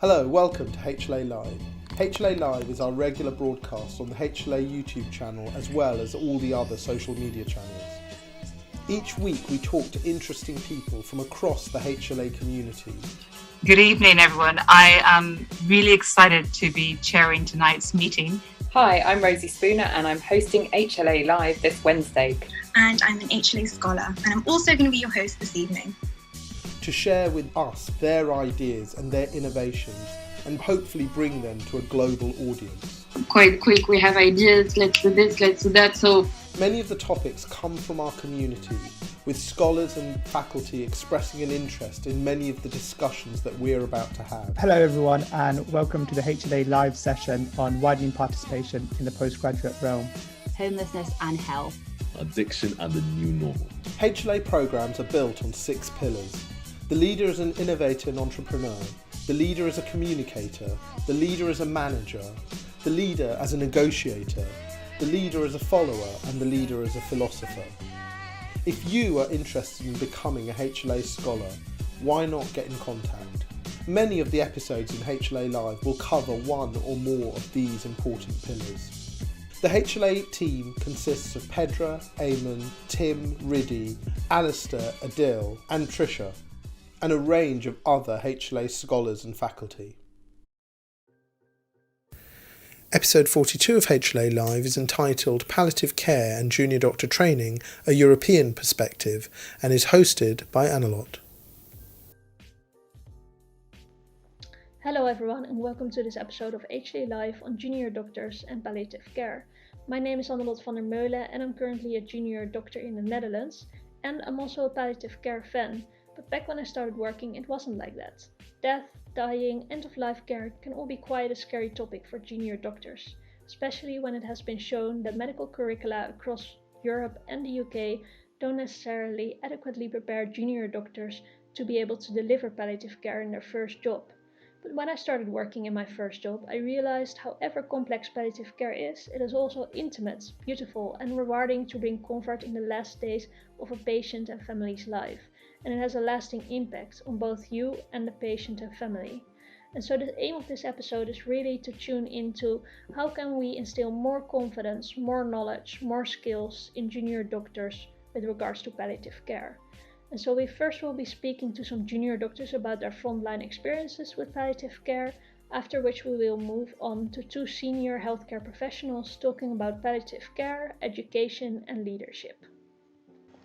Hello, welcome to HLA Live. HLA Live is our regular broadcast on the HLA YouTube channel as well as all the other social media channels. Each week we talk to interesting people from across the HLA community. Good evening, everyone. I am really excited to be chairing tonight's meeting. Hi, I'm Rosie Spooner and I'm hosting HLA Live this Wednesday. And I'm an HLA scholar and I'm also going to be your host this evening. To share with us their ideas and their innovations and hopefully bring them to a global audience. Quite quick, we have ideas, let's do this, let's do that. So many of the topics come from our community, with scholars and faculty expressing an interest in many of the discussions that we're about to have. Hello everyone and welcome to the HLA Live session on widening participation in the postgraduate realm. Homelessness and health. Addiction and the new normal. HLA programs are built on 6 pillars. The leader is an innovator and entrepreneur. The leader is a communicator. The leader is a manager. The leader as a negotiator. The leader as a follower. And the leader as a philosopher. If you are interested in becoming a HLA scholar, why not get in contact? Many of the episodes in HLA Live will cover one or more of these important pillars. The HLA team consists of Pedra, Eamon, Tim, Riddy, Alistair, Adil and Trisha, and a range of other HLA scholars and faculty. Episode 42 of HLA Live is entitled Palliative Care and Junior Doctor Training, a European Perspective, and is hosted by Annalot. Hello everyone and welcome to this episode of HLA Live on Junior Doctors and Palliative Care. My name is Annalot van der Meulen and I'm currently a junior doctor in the Netherlands, and I'm also a palliative care fan. But back when I started working, it wasn't like that. Death, dying, end-of-life care can all be quite a scary topic for junior doctors, especially when it has been shown that medical curricula across Europe and the UK don't necessarily adequately prepare junior doctors to be able to deliver palliative care in their first job. But when I started working in my first job, I realized however complex palliative care is, it is also intimate, beautiful and rewarding to bring comfort in the last days of a patient and family's life. And it has a lasting impact on both you and the patient and family. And so the aim of this episode is really to tune into how can we instill more confidence, more knowledge, more skills in junior doctors with regards to palliative care. And so we first will be speaking to some junior doctors about their frontline experiences with palliative care, after which we will move on to 2 senior healthcare professionals talking about palliative care, education and leadership.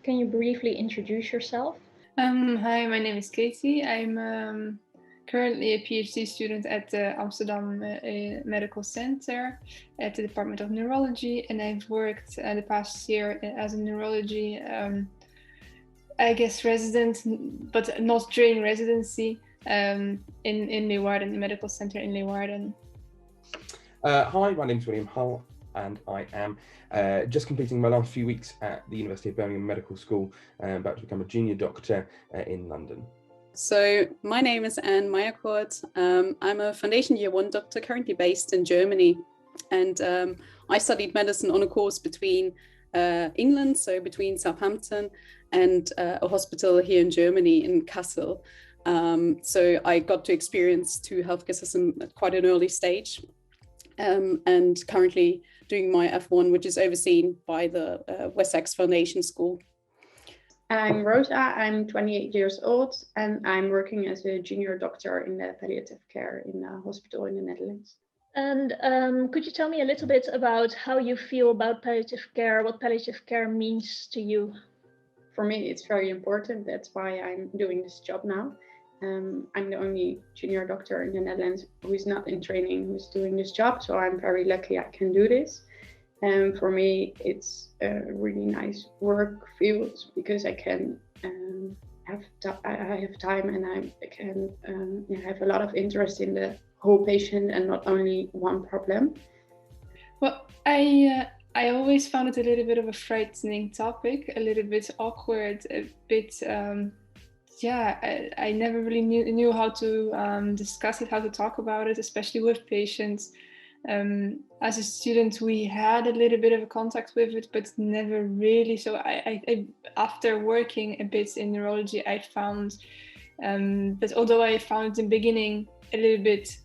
Can you briefly introduce yourself? Hi, my name is Katie. I'm currently a PhD student at the Amsterdam Medical Center at the Department of Neurology, and I've worked the past year as a neurology, resident, but not during residency, in Leeuwarden, the medical center in Leeuwarden. Hi, my name is William Hull, and I am just completing my last few weeks at the University of Birmingham Medical School, about to become a junior doctor in London. So my name is Anne Meyercourt. I'm a foundation year 1 doctor currently based in Germany, and I studied medicine on a course between England, so between Southampton and a hospital here in Germany in Kassel. So I got to experience 2 healthcare systems at quite an early stage, and currently doing my F1, which is overseen by the Wessex Foundation School. I'm Rosa, I'm 28 years old, and I'm working as a junior doctor in the palliative care in a hospital in the Netherlands. And could you tell me a little bit about how you feel about palliative care, what palliative care means to you? For me, it's very important. That's why I'm doing this job now. I'm the only junior doctor in the Netherlands who is not in training, who's doing this job. So I'm very lucky I can do this. And for me, it's a really nice work field because I can have time and I can have a lot of interest in the whole patient and not only one problem. Well, I always found it a little bit of a frightening topic, a little bit awkward, a bit, I never really knew how to discuss it, how to talk about it, especially with patients. As a student, we had a little bit of a contact with it, but never really. So I after working a bit in neurology, I found that although I found it in the beginning a little bit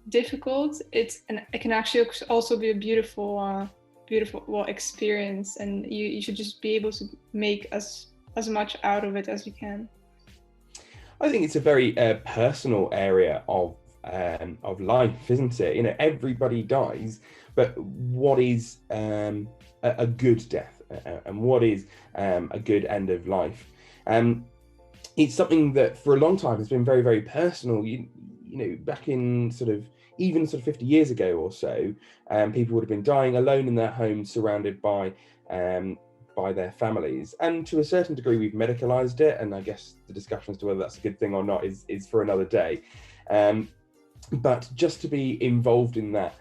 difficult, it can actually also be a beautiful experience, and you should just be able to make as much out of it as you can. I think it's a very personal area of life, isn't it? You know, everybody dies, but what is a good death, and what is a good end of life? It's something that for a long time has been very, very personal. You know, back in even 50 years ago or so, people would have been dying alone in their homes, surrounded by their families. And to a certain degree, we've medicalized it. And I guess the discussion as to whether that's a good thing or not is for another day. But just to be involved in that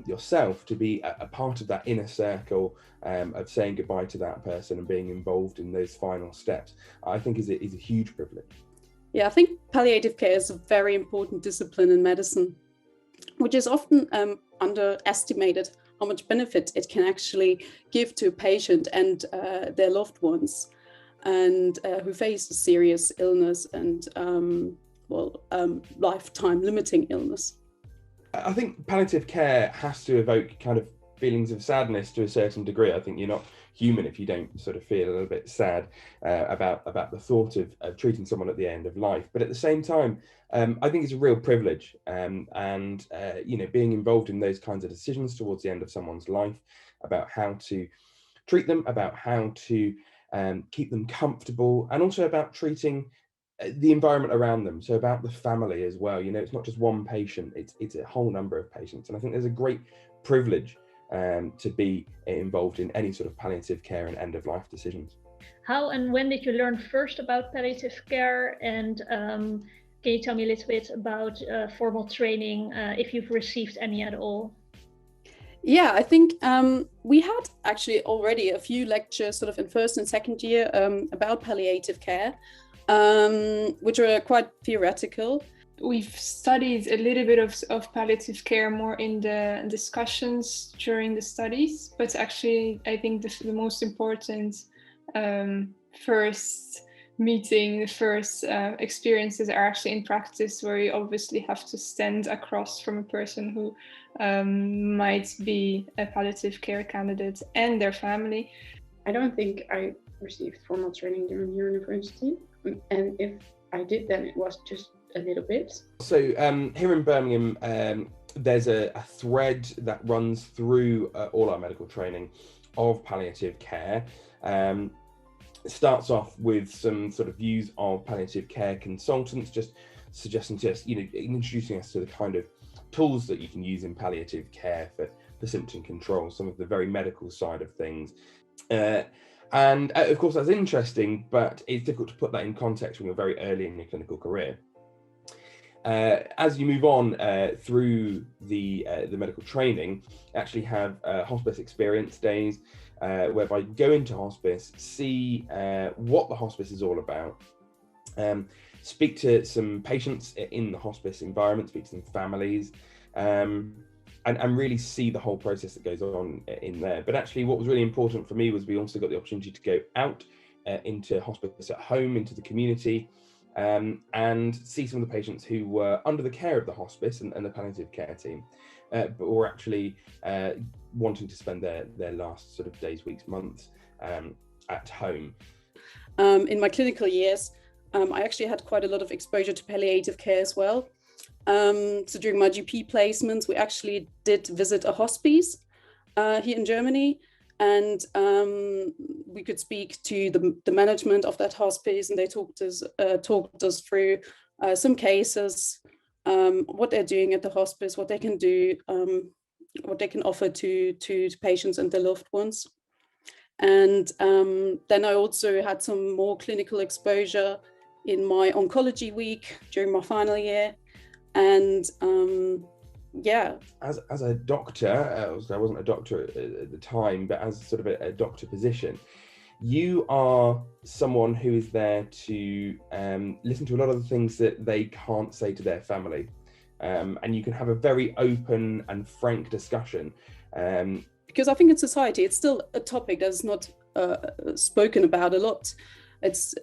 yourself, to be a part of that inner circle of saying goodbye to that person and being involved in those final steps, I think is a huge privilege. Yeah, I think palliative care is a very important discipline in medicine, which is often underestimated how much benefit it can actually give to a patient and their loved ones, and who face a serious illness and lifetime limiting illness. I think palliative care has to evoke kind of feelings of sadness to a certain degree. I think you're not human if you don't sort of feel a little bit sad about the thought of treating someone at the end of life. But at the same time, I think it's a real privilege, and you know, being involved in those kinds of decisions towards the end of someone's life, about how to treat them, about how to keep them comfortable, and also about treating the environment around them. So about the family as well. You know, it's not just one patient, it's a whole number of patients. And I think there's a great privilege to be involved in any sort of palliative care and end of life decisions. How and when did you learn first about palliative care? And can you tell me a little bit about formal training, if you've received any at all? Yeah, I think we had actually already a few lectures sort of in first and second year about palliative care, which are quite theoretical. We've studied a little bit of palliative care more in the discussions during the studies, but actually I think the most important first meeting, the first experiences are actually in practice, where you obviously have to stand across from a person who might be a palliative care candidate and their family. I don't think I received formal training during university, and if I did, then it was just a little bit. So here in Birmingham, there's a thread that runs through all our medical training of palliative care. It starts off with some sort of views of palliative care consultants, just suggesting to us, you know, introducing us to the kind of tools that you can use in palliative care for symptom control, some of the very medical side of things. And of course that's interesting, but it's difficult to put that in context when you're very early in your clinical career. As you move on through the medical training, actually have hospice experience days, whereby you go into hospice, see what the hospice is all about, speak to some patients in the hospice environment, speak to some families, and really see the whole process that goes on in there. But actually what was really important for me was we also got the opportunity to go out into hospice at home, into the community, and see some of the patients who were under the care of the hospice and the palliative care team, but were actually wanting to spend their last sort of days, weeks, months at home. In my clinical years, I actually had quite a lot of exposure to palliative care as well. So during my GP placements, we actually did visit a hospice here in Germany, and we could speak to the management of that hospice, and they talked us through some cases, what they're doing at the hospice, what they can do, what they can offer to patients and their loved ones. And then I also had some more clinical exposure in my oncology week during my final year. And yeah. As a doctor, I wasn't a doctor at the time, but as sort of a doctor position, you are someone who is there to listen to a lot of the things that they can't say to their family. And you can have a very open and frank discussion. Because I think in society, it's still a topic that's not spoken about a lot. It's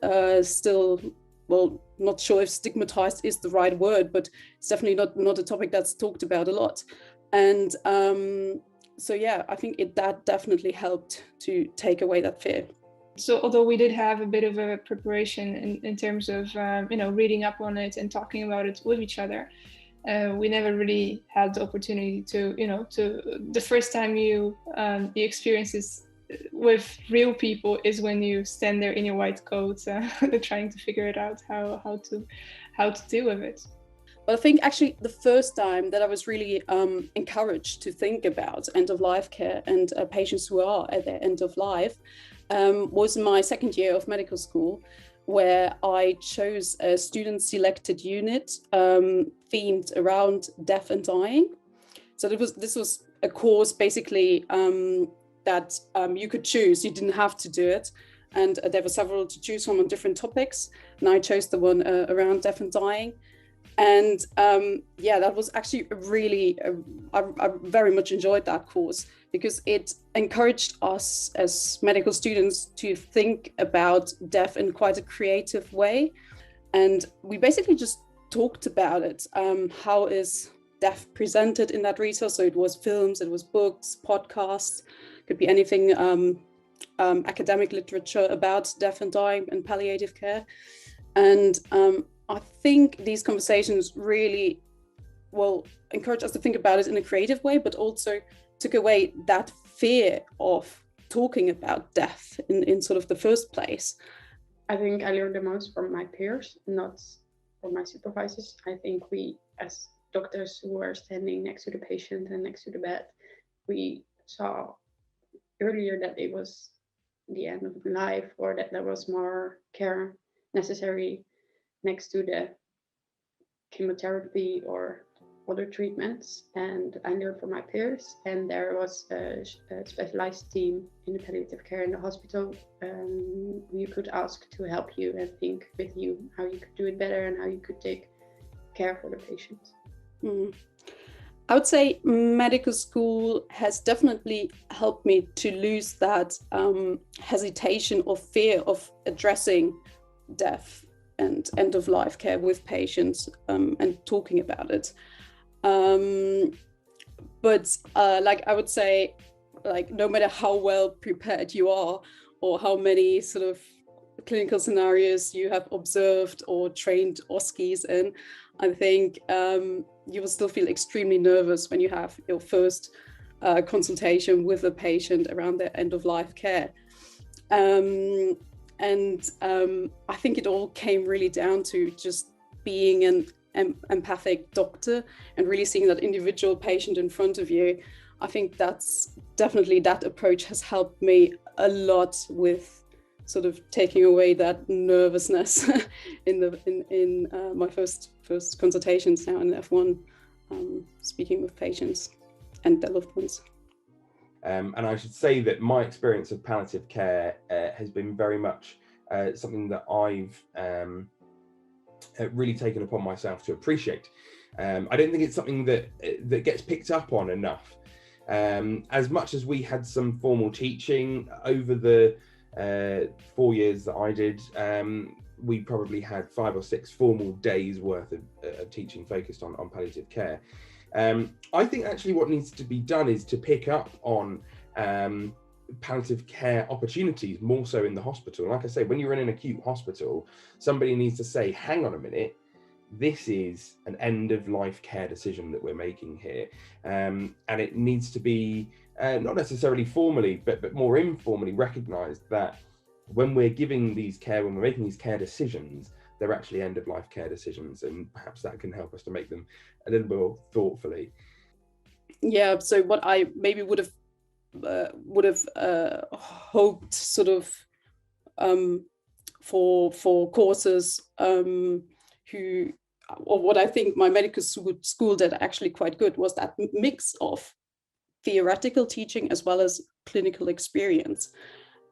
still well, not sure if stigmatized is the right word, but it's definitely not a topic that's talked about a lot. And so yeah, I think that definitely helped to take away that fear. So although we did have a bit of a preparation in terms of reading up on it and talking about it with each other, we never really had the opportunity to the first time you experience this with real people is when you stand there in your white coat trying to figure it out how to deal with it. But I think actually the first time that I was really encouraged to think about end-of-life care and patients who are at their end of life was in my second year of medical school, where I chose a student-selected unit themed around death and dying. So this was a course basically that you could choose. You didn't have to do it. And there were several to choose from on different topics. And I chose the one around death and dying. And that was actually really, I very much enjoyed that course because it encouraged us as medical students to think about death in quite a creative way. And we basically just talked about it. How is death presented in that resource? So it was films, it was books, podcasts, could be anything, academic literature about death and dying and palliative care. And I think these conversations really, encourage us to think about it in a creative way, but also took away that fear of talking about death in sort of the first place. I think I learned the most from my peers, not from my supervisors. I think we, as doctors who are standing next to the patient and next to the bed, we saw earlier that it was the end of life or that there was more care necessary next to the chemotherapy or other treatments. And I learned from my peers, and there was a specialized team in the palliative care in the hospital who you could ask to help you and think with you how you could do it better and how you could take care for the patients. I would say medical school has definitely helped me to lose that hesitation or fear of addressing death and end-of-life care with patients and talking about it. But I would say, no matter how well prepared you are or how many sort of clinical scenarios you have observed or trained OSCEs in, I think you will still feel extremely nervous when you have your first consultation with a patient around their end-of-life care. I think it all came really down to just being an empathic doctor and really seeing that individual patient in front of you. I think that's definitely, that approach has helped me a lot with sort of taking away that nervousness in my first consultations now in F1, speaking with patients and their loved ones. And I should say that my experience of palliative care has been very much something that I've really taken upon myself to appreciate. I don't think it's something that gets picked up on enough. As much as we had some formal teaching over the 4 years that I did, we probably had 5 or 6 formal days worth of teaching focused on palliative care. I think actually what needs to be done is to pick up on palliative care opportunities more so in the hospital. Like I say, when you're in an acute hospital, somebody needs to say, hang on a minute, this is an end-of-life care decision that we're making here. And it needs to be not necessarily formally, but more informally recognised that when we're giving these care, when we're making these care decisions, they're actually end-of-life care decisions, and perhaps that can help us to make them a little more thoughtfully. Yeah, so what I maybe would have hoped sort of for courses who, or what I think my medical school did actually quite good, was that mix of theoretical teaching as well as clinical experience.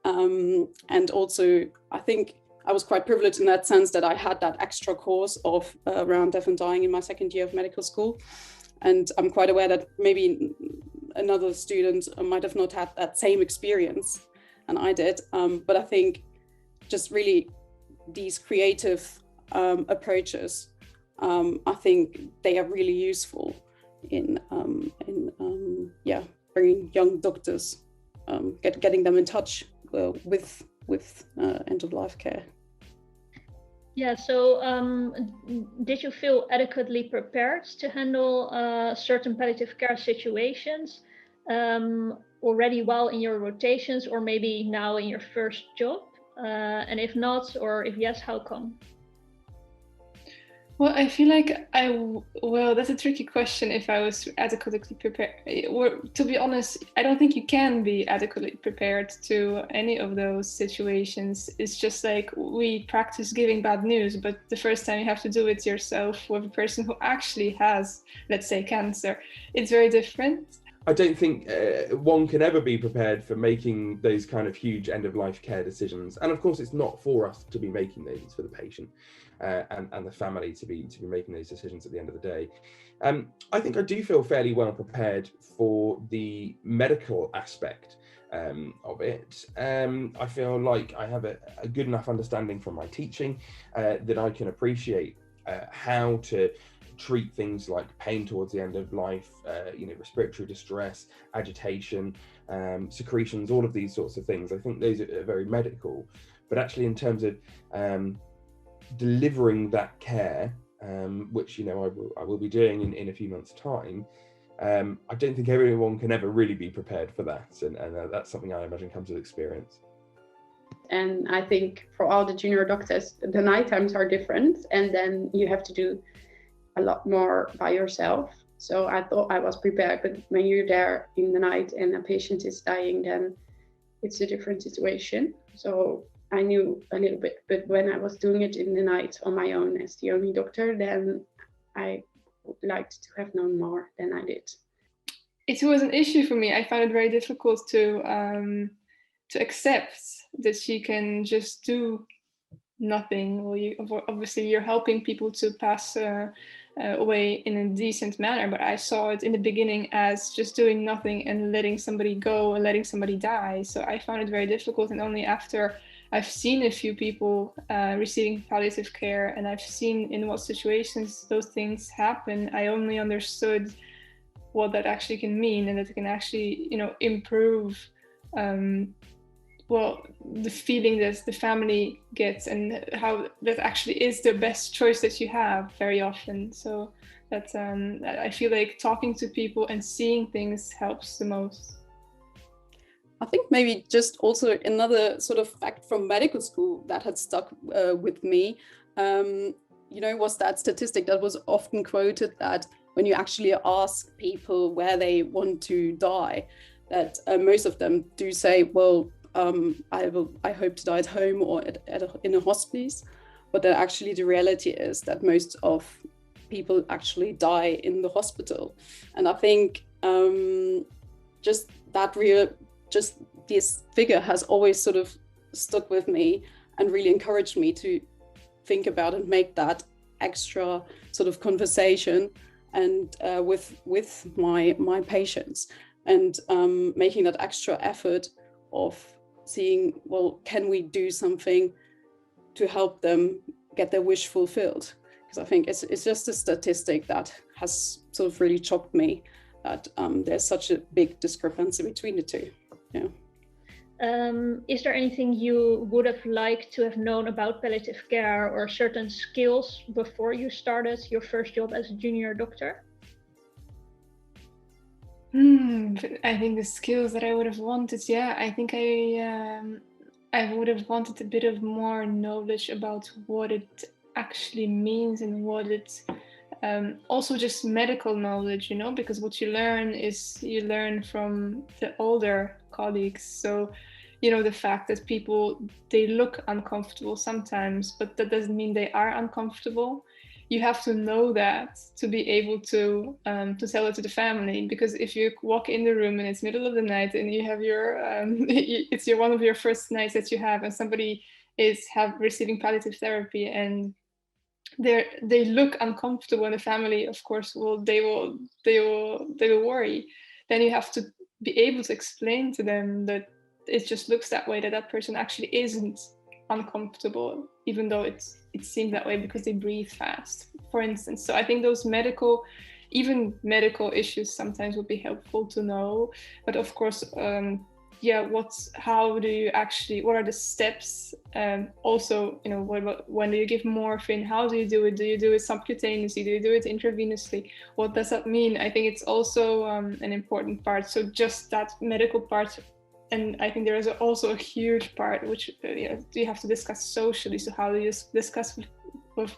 And also, I think I was quite privileged in that sense that I had that extra course of around death and dying in my second year of medical school. And I'm quite aware that maybe another student might have not had that same experience, and I did. But I think just really these creative approaches, I think they are really useful in bringing young doctors, getting them in touch with end-of-life care. Yeah, so did you feel adequately prepared to handle certain palliative care situations already while in your rotations, or maybe now in your first job? And if not, or if yes, how come? Well, I feel like that's a tricky question if I was adequately prepared. Or, to be honest, I don't think you can be adequately prepared to any of those situations. It's just like we practice giving bad news, but the first time you have to do it yourself with a person who actually has, let's say, cancer, it's very different. I don't think one can ever be prepared for making those kind of huge end-of-life care decisions. And of course, it's not for us to be making those, it's for the patient and the family to be making those decisions at the end of the day. I think I do feel fairly well prepared for the medical aspect of it. I feel like I have a good enough understanding from my teaching that I can appreciate how to treat things like pain towards the end of life, respiratory distress, agitation, secretions, all of these sorts of things. I think those are very medical, but actually in terms of delivering that care, which I will be doing in a few months' time, I don't think everyone can ever really be prepared for that, and that's something I imagine comes with experience. And I think for all the junior doctors, the night times are different, and then you have to do a lot more by yourself. So I thought I was prepared, but when you're there in the night and a patient is dying, then it's a different situation. So I knew a little bit, but when I was doing it in the night on my own as the only doctor, then I would like to have known more than I did. It was an issue for me. I found it very difficult to accept that she can just do nothing. Well, obviously you're helping people to pass away in a decent manner, but I saw it in the beginning as just doing nothing and letting somebody go and letting somebody die. So I found it very difficult, and only after I've seen a few people receiving palliative care and I've seen in what situations those things happen, I only understood what that actually can mean, and that it can actually improve the feeling that the family gets, and how that actually is the best choice that you have very often. So that's I feel like talking to people and seeing things helps the most. I think maybe just also another sort of fact from medical school that had stuck with me, was that statistic that was often quoted, that when you actually ask people where they want to die, that most of them do say, well, I hope to die at home or in a hospice. But then actually the reality is that most of people actually die in the hospital. And I think just this figure has always sort of stuck with me and really encouraged me to think about and make that extra sort of conversation and with my patients, and making that extra effort of seeing, well, can we do something to help them get their wish fulfilled? Because I think it's just a statistic that has sort of really shocked me, that there's such a big discrepancy between the two. Yeah. Is there anything you would have liked to have known about palliative care, or certain skills before you started your first job as a junior doctor? I think the skills that I would have wanted, I think I would have wanted a bit of more knowledge about what it actually means, and what it also just medical knowledge, because what you learn from the older colleagues. So the fact that people, they look uncomfortable sometimes, but that doesn't mean they are uncomfortable. You have to know that to be able to tell it to the family, because if you walk in the room and it's middle of the night and you have your it's one of your first nights that you have, and somebody is receiving palliative therapy and they look uncomfortable, and the family, of course, they will worry. Then you have to be able to explain to them that it just looks that way, that person actually isn't uncomfortable, even though it's it seems that way because they breathe fast, for instance. So I think those even medical issues sometimes would be helpful to know. But of course, how do you actually, what are the steps? Also, when do you give morphine? How do you do it? Do you do it subcutaneously? Do you do it intravenously? What does that mean? I think it's also an important part. So just that medical part. And I think there is also a huge part which you have to discuss socially. So how do you discuss with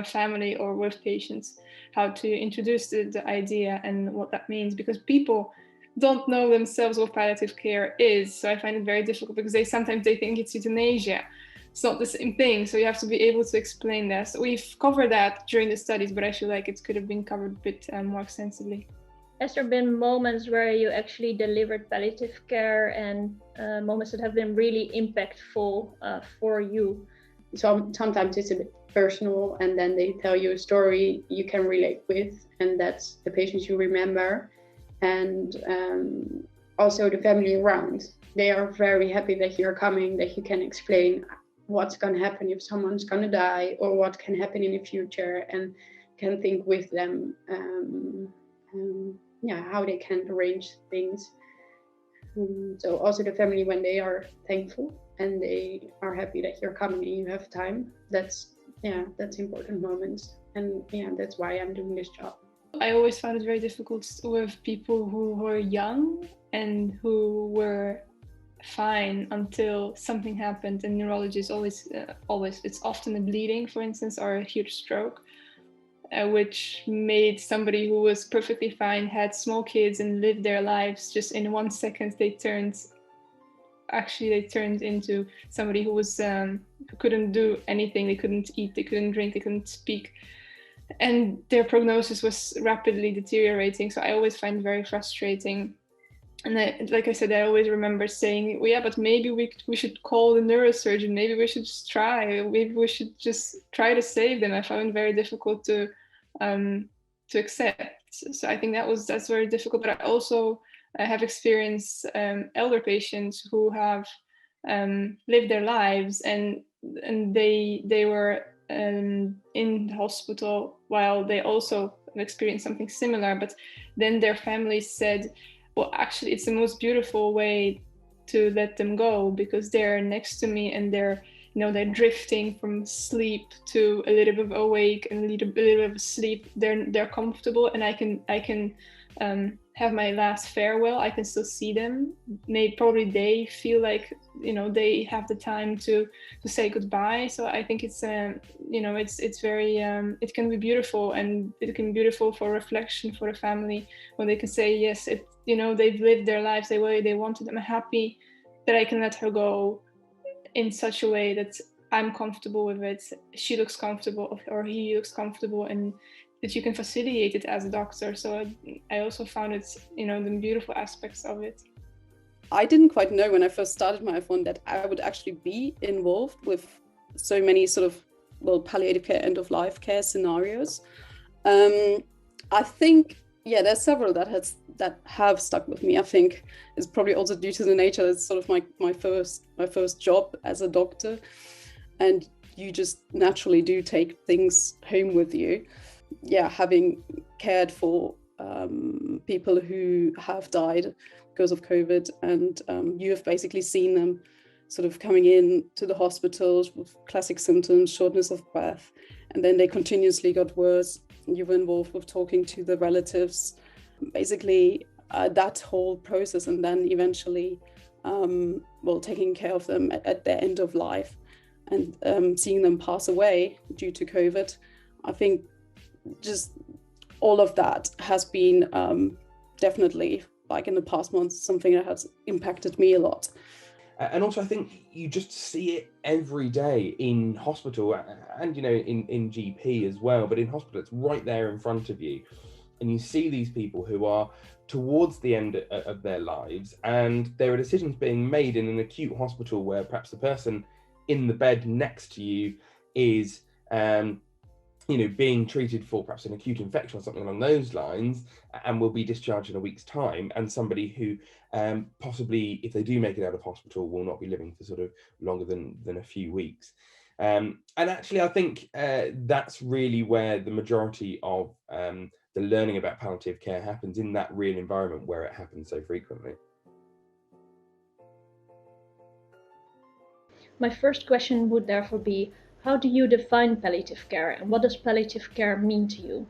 family or with patients, how to introduce the idea and what that means, because people don't know themselves what palliative care is. So I find it very difficult because sometimes they think it's euthanasia. It's not the same thing. So you have to be able to explain that. So we've covered that during the studies, but I feel like it could have been covered a bit more extensively. Has there been moments where you actually delivered palliative care and moments that have been really impactful for you? So sometimes it's a bit personal, and then they tell you a story you can relate with, and that's the patients you remember. And also the family around. They are very happy that you're coming, that you can explain what's going to happen if someone's going to die, or what can happen in the future, and can think with them how they can arrange things. So also the family, when they are thankful and they are happy that you're coming and you have time, that's important moments. And that's why I'm doing this job. I always found it very difficult with people who were young and who were fine until something happened. And neurology is always, it's often a bleeding, for instance, or a huge stroke, which made somebody who was perfectly fine, had small kids and lived their lives, just in 1 second they turned into somebody who was who couldn't do anything. They couldn't eat, they couldn't drink, they couldn't speak, and their prognosis was rapidly deteriorating. So I always find it very frustrating. And like I said, I always remember saying, well, yeah, but maybe we should call the neurosurgeon. Maybe we should just try. Maybe we should just try to save them. I found it very difficult to accept. So I think that's very difficult. But I also have experienced elder patients who have lived their lives, and they were in the hospital while they also experienced something similar. But then their families said, well, actually, it's the most beautiful way to let them go, because they're next to me and they're drifting from sleep to a little bit of awake and a little bit of sleep. They're comfortable, and I can have my last farewell. I can still see them. Probably they feel like they have the time to say goodbye. So I think it's it's very it can be beautiful, and it can be beautiful for reflection for the family when they can say, yes, they've lived their lives the way they wanted. I'm happy that I can let her go in such a way that I'm comfortable with it, she looks comfortable, or he looks comfortable, and that you can facilitate it as a doctor. So I also found it, the beautiful aspects of it. I didn't quite know when I first started my F1 that I would actually be involved with so many sort of, palliative care, end of life care scenarios. I think, there's several that have stuck with me. I think it's probably also due to the nature. It's sort of my first job as a doctor, and you just naturally do take things home with you. Having cared for people who have died because of COVID, and you have basically seen them sort of coming in to the hospitals with classic symptoms, shortness of breath, and then they continuously got worse. You were involved with talking to the relatives, basically that whole process, and then eventually taking care of them at their end of life, and seeing them pass away due to COVID. I think just all of that has been definitely, like in the past months, something that has impacted me a lot. And also, I think you just see it every day in hospital, and in GP as well. But in hospital, it's right there in front of you, and you see these people who are towards the end of their lives, and there are decisions being made in an acute hospital where perhaps the person in the bed next to you is being treated for perhaps an acute infection or something along those lines, and will be discharged in a week's time, and somebody who possibly, if they do make it out of hospital, will not be living for sort of longer than a few weeks. And actually, I think that's really where the majority of the learning about palliative care happens, in that real environment where it happens so frequently. My first question would therefore be, how do you define palliative care, and what does palliative care mean to you?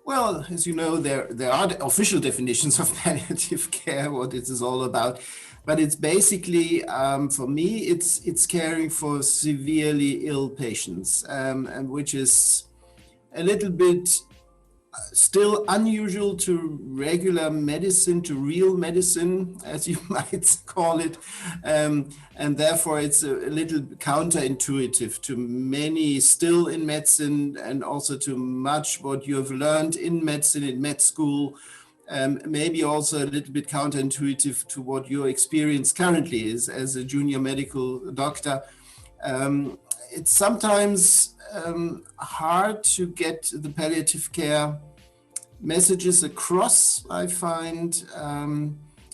Well, as you know, there are official definitions of palliative care, what it is all about. But it's basically, for me, it's caring for severely ill patients, and which is a little bit still unusual to regular medicine, to real medicine, as you might call it. And therefore it's a little counterintuitive to many still in medicine, and also to much what you have learned in medicine, in med school. Maybe also a little bit counterintuitive to what your experience currently is as a junior medical doctor. It's sometimes hard to get the palliative care messages across, I find,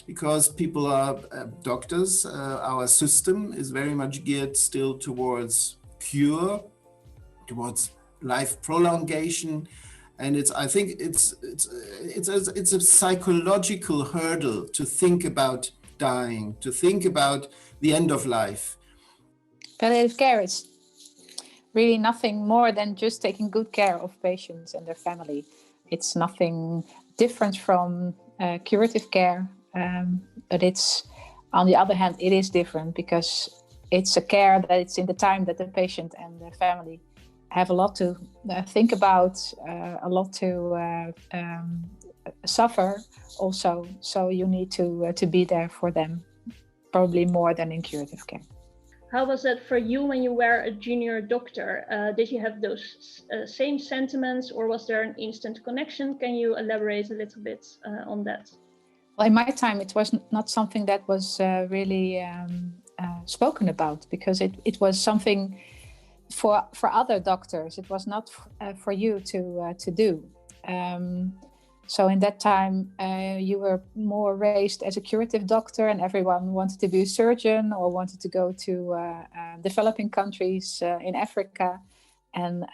because people are doctors. Our system is very much geared still towards cure, towards life prolongation. And I think it's a psychological hurdle to think about dying, to think about the end of life. Palliative care is really nothing more than just taking good care of patients and their family. It's nothing different from curative care, but it's, on the other hand, it is different because it's a care that it's in the time that the patient and the family have a lot to think about, a lot to suffer also. So you need to be there for them, probably more than in curative care. How was that for you when you were a junior doctor? Did you have those same sentiments, or was there an instant connection? Can you elaborate a little bit on that? Well, in my time, it was not something that was really spoken about, because it was something for other doctors. It was not for you to do. So in that time, you were more raised as a curative doctor, and everyone wanted to be a surgeon or wanted to go to developing countries in Africa and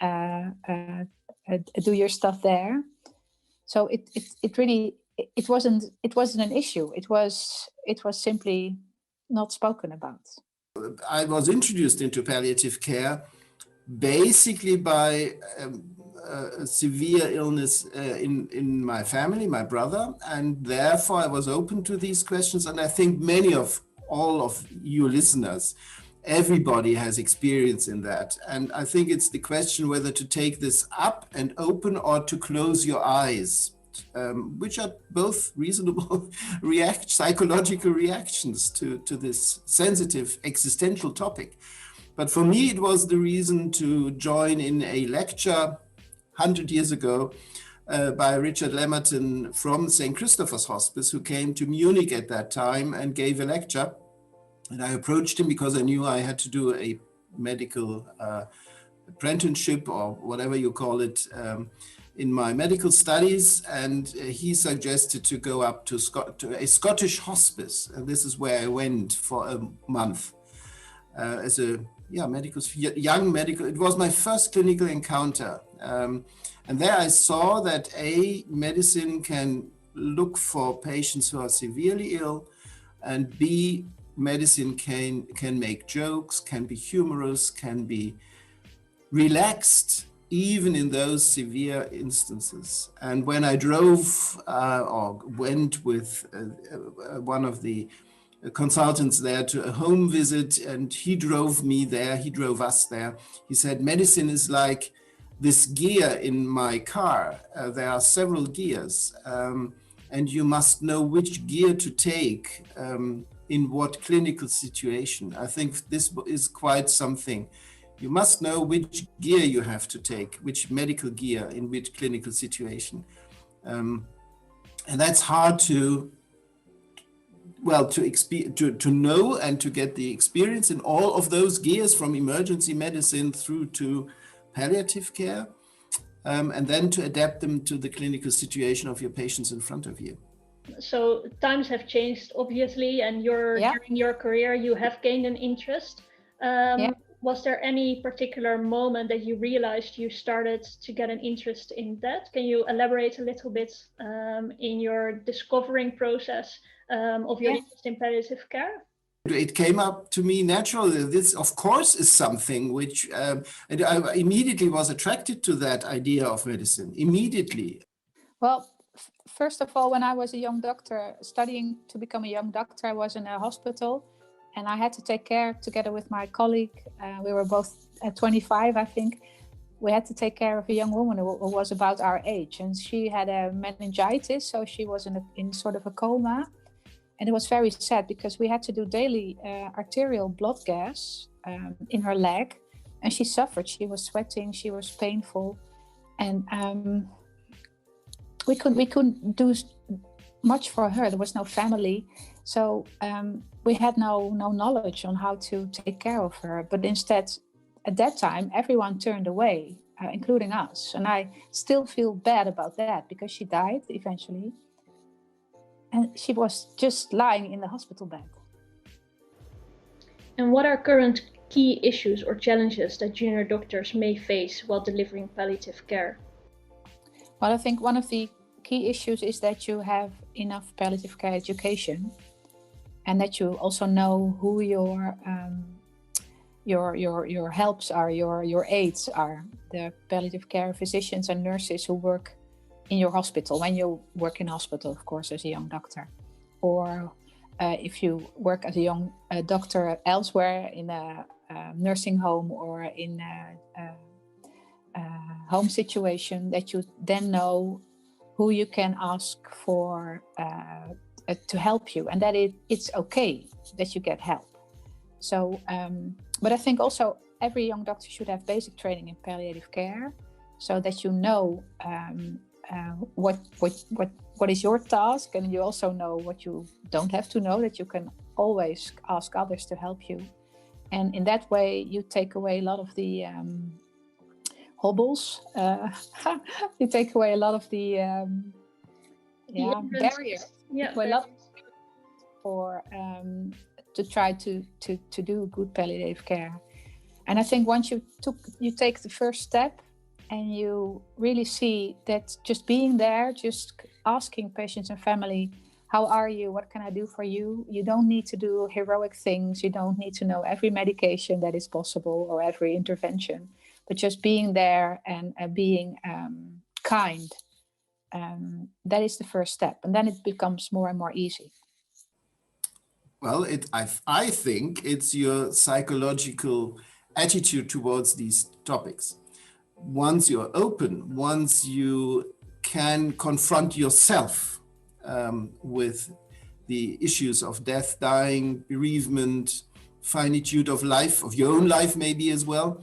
do your stuff there. So it really wasn't an issue. It was simply not spoken about. I was introduced into palliative care basically by a severe illness in my family, my brother, and therefore I was open to these questions. And I think all of you listeners, everybody has experience in that. And I think it's the question whether to take this up and open or to close your eyes, which are both reasonable psychological reactions to this sensitive existential topic. But for me, it was the reason to join in a lecture 100 years ago by Richard Lemmerton from St. Christopher's Hospice, who came to Munich at that time and gave a lecture. And I approached him because I knew I had to do a medical apprenticeship, or whatever you call it, in my medical studies. And he suggested to go up to a Scottish hospice. And this is where I went for a month as a young medical. It was my first clinical encounter. And there I saw that A, medicine can look for patients who are severely ill, and B, medicine can make jokes, can be humorous, can be relaxed, even in those severe instances. And when I drove or went with one of the consultants there to a home visit, and he drove us there. He said, medicine is like this gear in my car. There are several gears, and you must know which gear to take in what clinical situation. I think this is quite something. You must know which gear you have to take, which medical gear in which clinical situation. And that's hard to know and to get the experience in all of those gears, from emergency medicine through to palliative care, and then to adapt them to the clinical situation of your patients in front of you. So times have changed, obviously, and during your career, you have gained an interest. Was there any particular moment that you realized you started to get an interest in that? Can you elaborate a little bit in your discovering process of your interest in palliative care? It came up to me naturally. This, of course, is something which, and I immediately was attracted to that idea of medicine, immediately. Well, first of all, when I was a young doctor, studying to become a young doctor, I was in a hospital and I had to take care together with my colleague. We were both at 25, I think. We had to take care of a young woman who was about our age, and she had a meningitis, so she was in sort of a coma. And it was very sad because we had to do daily arterial blood gas in her leg, and she suffered. She was sweating, she was painful, and we couldn't do much for her. There was no family, so we had no knowledge on how to take care of her. But instead, at that time, everyone turned away, including us. And I still feel bad about that because she died eventually. And she was just lying in the hospital bed. And what are current key issues or challenges that junior doctors may face while delivering palliative care? Well, I think one of the key issues is that you have enough palliative care education, and that you also know who your helps are, your aides are, the palliative care physicians and nurses who work in your hospital, when you work in hospital, of course, as a young doctor, or if you work as a young doctor elsewhere in a nursing home or in a home situation, that you then know who you can ask for to help you, and that it's okay that you get help. So, but I think also every young doctor should have basic training in palliative care, so that you know what is your task, and you also know what you don't have to know, that you can always ask others to help you. And in that way, you take away a lot of the hobbles. You take away a lot of the barriers. For to try to do good palliative care. And I think once you take the first step, and you really see that just being there, just asking patients and family, how are you? What can I do for you? You don't need to do heroic things. You don't need to know every medication that is possible or every intervention, but just being there and being kind. That is the first step. And then it becomes more and more easy. Well, I think it's your psychological attitude towards these topics. Once you're open, once you can confront yourself with the issues of death, dying, bereavement, finitude of life, of your own life maybe as well.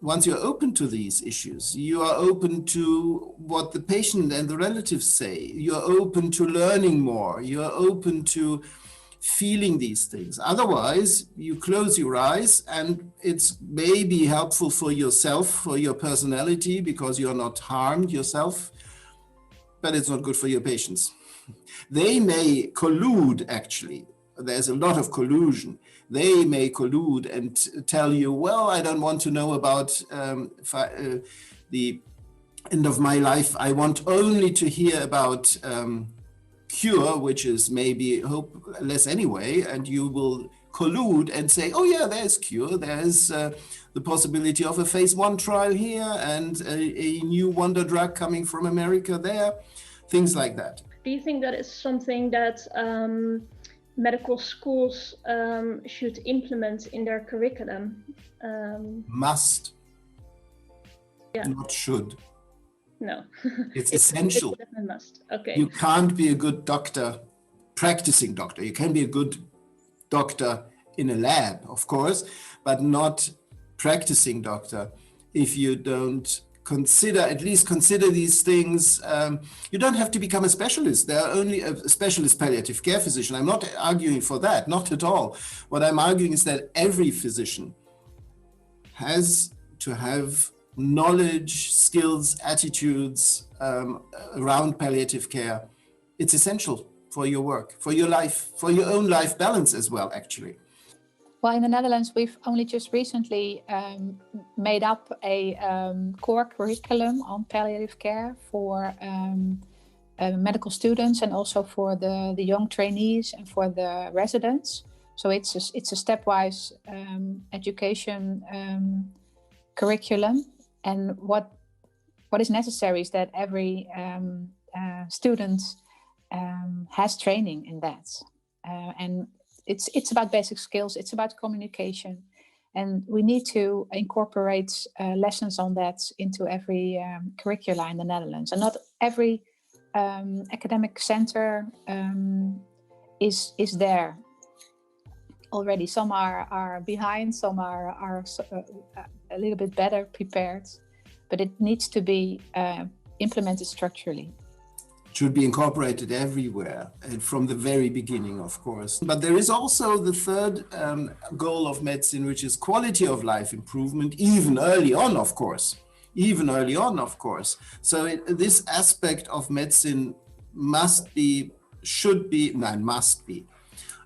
Once you're open to these issues, you are open to what the patient and the relatives say. You're open to learning more. You're open to feeling these things. Otherwise, you close your eyes, and it's maybe helpful for yourself, for your personality, because you're not harmed yourself, but it's not good for your patients. They may collude, actually. There's a lot of collusion. They may collude and tell you, well, I don't want to know about the end of my life. I want only to hear about cure, which is maybe hopeless anyway, and you will collude and say, oh yeah, there's cure, there's the possibility of a phase 1 trial here, and a new wonder drug coming from America there, things like that. Do you think that is something that medical schools should implement in their curriculum? Must, not should. No. It's essential. It's a must. Okay. You can't be a good doctor, practicing doctor. You can be a good doctor in a lab, of course, but not practicing doctor if you don't at least consider these things. You don't have to become a specialist. There are only a specialist palliative care physician. I'm not arguing for that, not at all. What I'm arguing is that every physician has to have knowledge, skills, attitudes around palliative care. It's essential for your work, for your life, for your own life balance as well, actually. Well, in the Netherlands, we've only just recently made up a core curriculum on palliative care for medical students and also for the young trainees and for the residents. So it's a stepwise education curriculum. And what is necessary is that every student has training in that. And it's about basic skills, it's about communication. And we need to incorporate lessons on that into every curricula in the Netherlands. And not every academic center is there already. Some are behind, some are a little bit better prepared, but it needs to be implemented structurally. It should be incorporated everywhere and from the very beginning, of course. But there is also the third goal of medicine, which is quality of life improvement, even early on, of course. So this aspect of medicine must be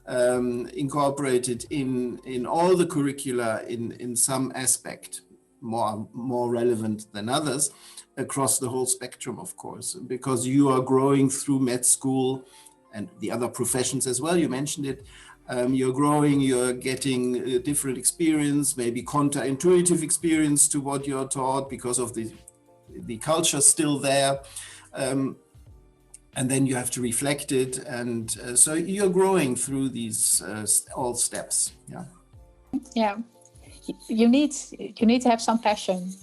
incorporated in all the curricula in some aspect, more relevant than others, across the whole spectrum, of course, because you are growing through med school and the other professions as well. You mentioned it. You're growing, you're getting a different experience, maybe counterintuitive experience to what you're taught because of the culture still there. And then you have to reflect it. And so you're growing through these all steps. Yeah. Yeah. You need to have some passion.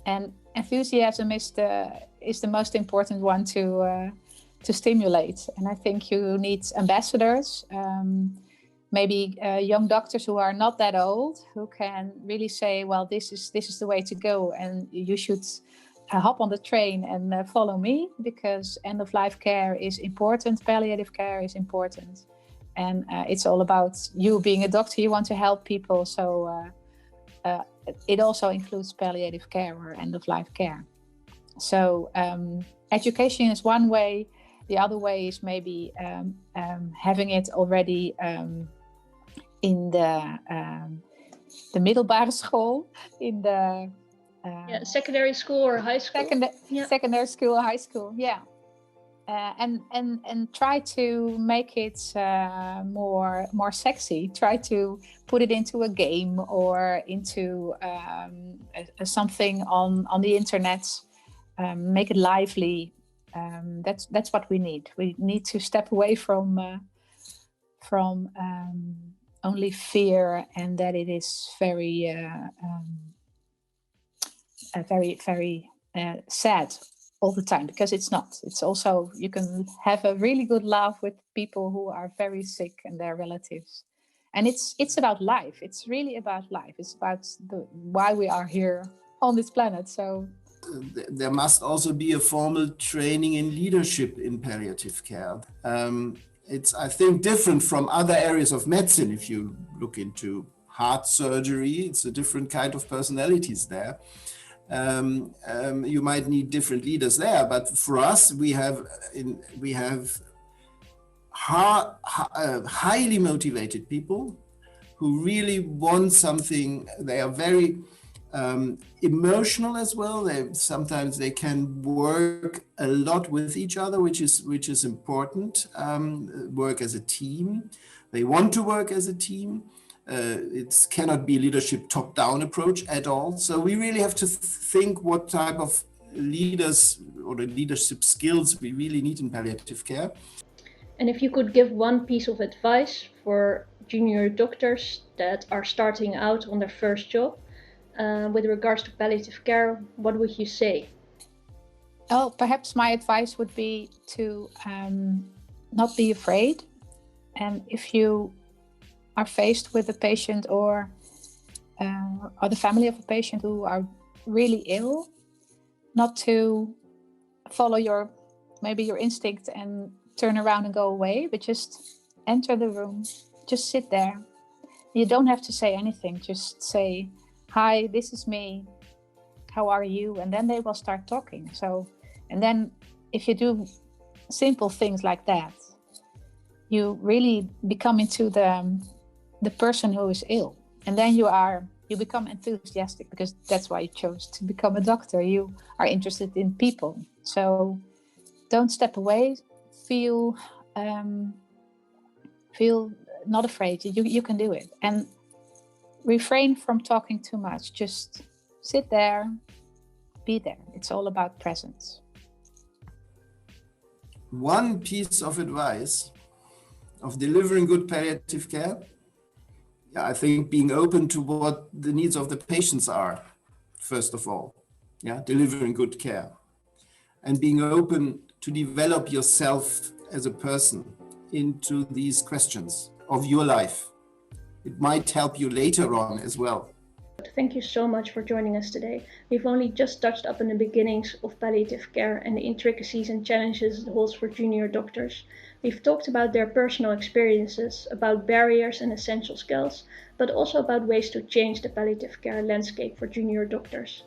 And enthusiasm is the most important one to stimulate. And I think you need ambassadors, maybe young doctors who are not that old, who can really say, well, this is the way to go, and you should hop on the train and follow me, because end-of-life care is important, palliative care is important, and it's all about you being a doctor. You want to help people, so it also includes palliative care or end-of-life care. So education is one way. The other way is maybe having it already in the middelbare school, in the secondary school or high school. Secondary school or high school, yeah. And try to make it more sexy. Try to put it into a game or into something on the internet. Make it lively. That's what we need. We need to step away from only fear, and that it is very sad all the time, because it's not. It's also, you can have a really good laugh with people who are very sick and their relatives. And it's about life. It's really about life. It's about why we are here on this planet. So there must also be a formal training in leadership in palliative care. It's, I think, different from other areas of medicine. If you look into heart surgery, it's a different kind of personalities there. You might need different leaders there, but for us, we have highly motivated people who really want something. They are very emotional as well. Sometimes they can work a lot with each other, which is important. Work as a team. They want to work as a team. It cannot be leadership top-down approach at all. So we really have to think what type of leaders or the leadership skills we really need in palliative care. And if you could give one piece of advice for junior doctors that are starting out on their first job with regards to palliative care, what would you say? Oh, perhaps my advice would be to not be afraid. And if you are faced with a patient or the family of a patient who are really ill, not to follow your instinct and turn around and go away, but just enter the room, just sit there. You don't have to say anything, just say, "Hi, this is me, how are you?" And then they will start talking. So, and then if you do simple things like that, you really become into the person who is ill. And then you become enthusiastic, because that's why you chose to become a doctor. You are interested in people. So don't step away. Feel not afraid. You can do it. And refrain from talking too much. Just sit there, be there. It's all about presence. One piece of advice of delivering good palliative care, I think being open to what the needs of the patients are, first of all, delivering good care, and being open to develop yourself as a person into these questions of your life. It might help you later on as well. Thank you so much for joining us today. We've only just touched up on the beginnings of palliative care and the intricacies and challenges it holds for junior doctors. We've talked about their personal experiences, about barriers and essential skills, but also about ways to change the palliative care landscape for junior doctors.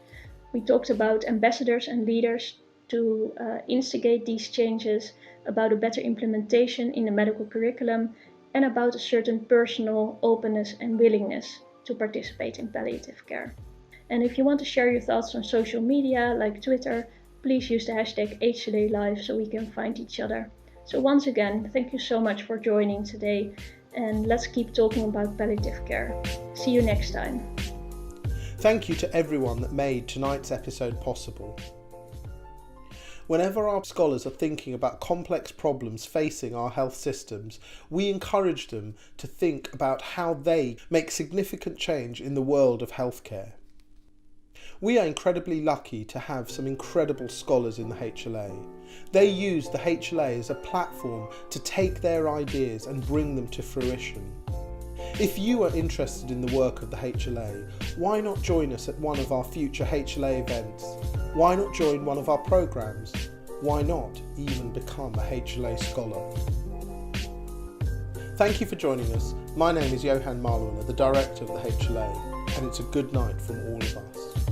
We talked about ambassadors and leaders to instigate these changes, about a better implementation in the medical curriculum, and about a certain personal openness and willingness to participate in palliative care. And if you want to share your thoughts on social media like Twitter, please use the hashtag HLA Live so we can find each other. So once again, thank you so much for joining today, and let's keep talking about palliative care. See you next time. Thank you to everyone that made tonight's episode possible. Whenever our scholars are thinking about complex problems facing our health systems, we encourage them to think about how they make significant change in the world of healthcare. We are incredibly lucky to have some incredible scholars in the HLA. They use the HLA as a platform to take their ideas and bring them to fruition. If you are interested in the work of the HLA, why not join us at one of our future HLA events? Why not join one of our programs? Why not even become a HLA scholar? Thank you for joining us. My name is Johan Marluana, the director of the HLA, and it's a good night from all of us.